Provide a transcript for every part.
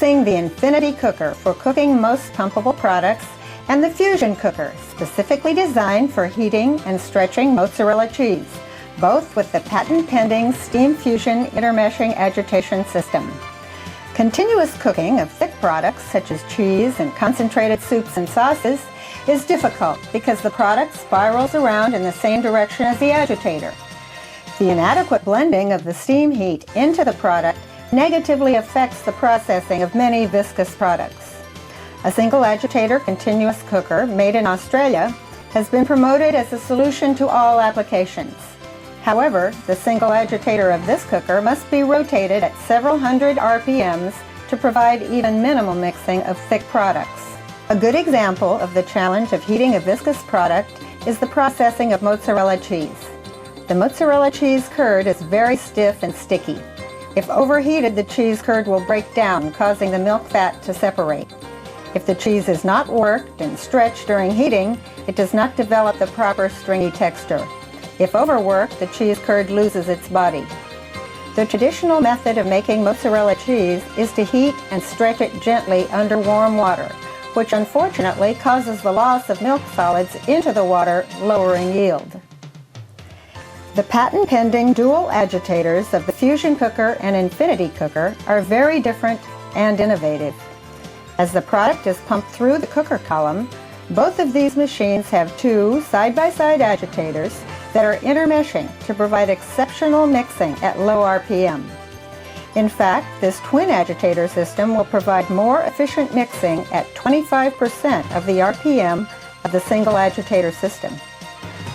introducing the Infinity Cooker for cooking most pumpable products, and the Fusion Cooker, specifically designed for heating and stretching mozzarella cheese, both with the patent-pending steam fusion intermeshing agitation system. Continuous cooking of thick products such as cheese and concentrated soups and sauces is difficult because the product spirals around in the same direction as the agitator. The inadequate blending of the steam heat into the product negatively affects the processing of many viscous products. A single agitator continuous cooker made in Australia has been promoted as a solution to all applications. However, the single agitator of this cooker must be rotated at several hundred RPMs to provide even minimal mixing of thick products. A good example of the challenge of heating a viscous product is the processing of mozzarella cheese. The mozzarella cheese curd is very stiff and sticky. If overheated, the cheese curd will break down, causing the milk fat to separate. If the cheese is not worked and stretched during heating, it does not develop the proper stringy texture. If overworked, the cheese curd loses its body. The traditional method of making mozzarella cheese is to heat and stretch it gently under warm water, which unfortunately causes the loss of milk solids into the water, lowering yield. The patent-pending dual agitators of the Fusion Cooker and Infinity Cooker are very different and innovative. As the product is pumped through the cooker column, both of these machines have two side-by-side agitators that are intermeshing to provide exceptional mixing at low RPM. In fact, this twin agitator system will provide more efficient mixing at 25% of the RPM of the single agitator system.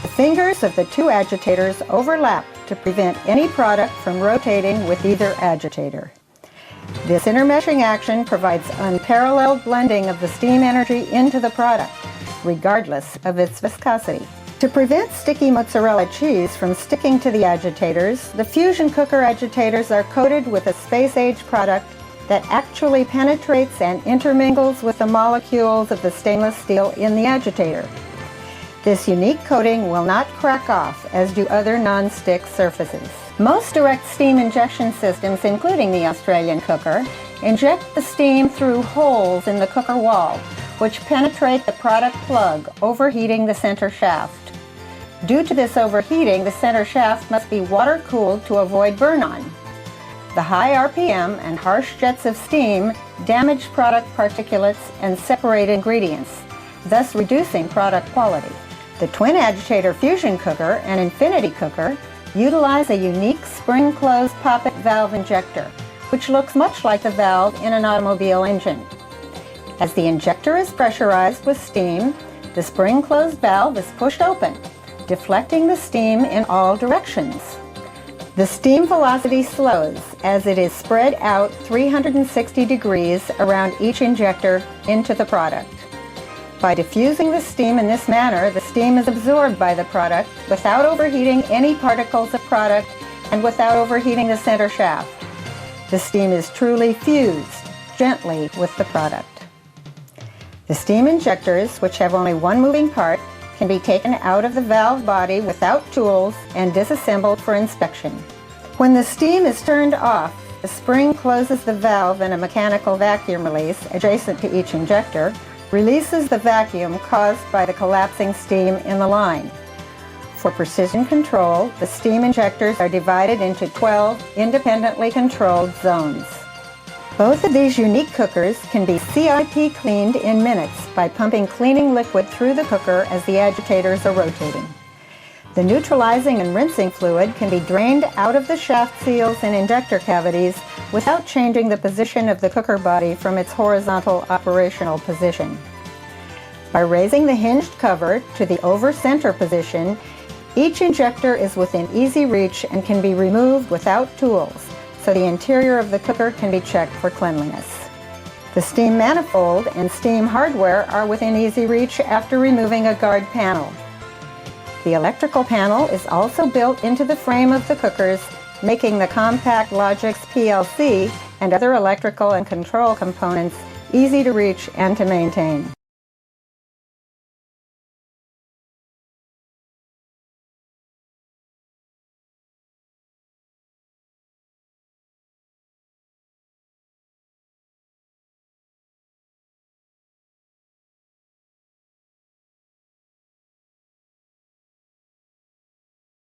The fingers of the two agitators overlap to prevent any product from rotating with either agitator. This intermeshing action provides unparalleled blending of the steam energy into the product, regardless of its viscosity. To prevent sticky mozzarella cheese from sticking to the agitators, the Fusion Cooker agitators are coated with a space-age product that actually penetrates and intermingles with the molecules of the stainless steel in the agitator. This unique coating will not crack off, as do other non-stick surfaces. Most direct steam injection systems, including the Australian cooker, inject the steam through holes in the cooker wall, which penetrate the product plug, overheating the center shaft. Due to this overheating, the center shaft must be water-cooled to avoid burn-on. The high RPM and harsh jets of steam damage product particulates and separate ingredients, thus reducing product quality. The twin agitator Fusion Cooker and Infinity Cooker utilize a unique spring-closed poppet valve injector, which looks much like the valve in an automobile engine. As the injector is pressurized with steam, the spring-closed valve is pushed open, deflecting the steam in all directions. The steam velocity slows as it is spread out 360 degrees around each injector into the product. By diffusing the steam in this manner, the steam is absorbed by the product without overheating any particles of product and without overheating the center shaft. The steam is truly fused gently with the product. The steam injectors, which have only one moving part, can be taken out of the valve body without tools and disassembled for inspection. When the steam is turned off, the spring closes the valve and a mechanical vacuum release adjacent to each injector releases the vacuum caused by the collapsing steam in the line. For precision control, the steam injectors are divided into 12 independently controlled zones. Both of these unique cookers can be CIP cleaned in minutes by pumping cleaning liquid through the cooker as the agitators are rotating. The neutralizing and rinsing fluid can be drained out of the shaft seals and injector cavities without changing the position of the cooker body from its horizontal operational position. By raising the hinged cover to the over-center position, each injector is within easy reach and can be removed without tools, so the interior of the cooker can be checked for cleanliness. The steam manifold and steam hardware are within easy reach after removing a guard panel. The electrical panel is also built into the frame of the cookers, making the compact Logix PLC and other electrical and control components easy to reach and to maintain.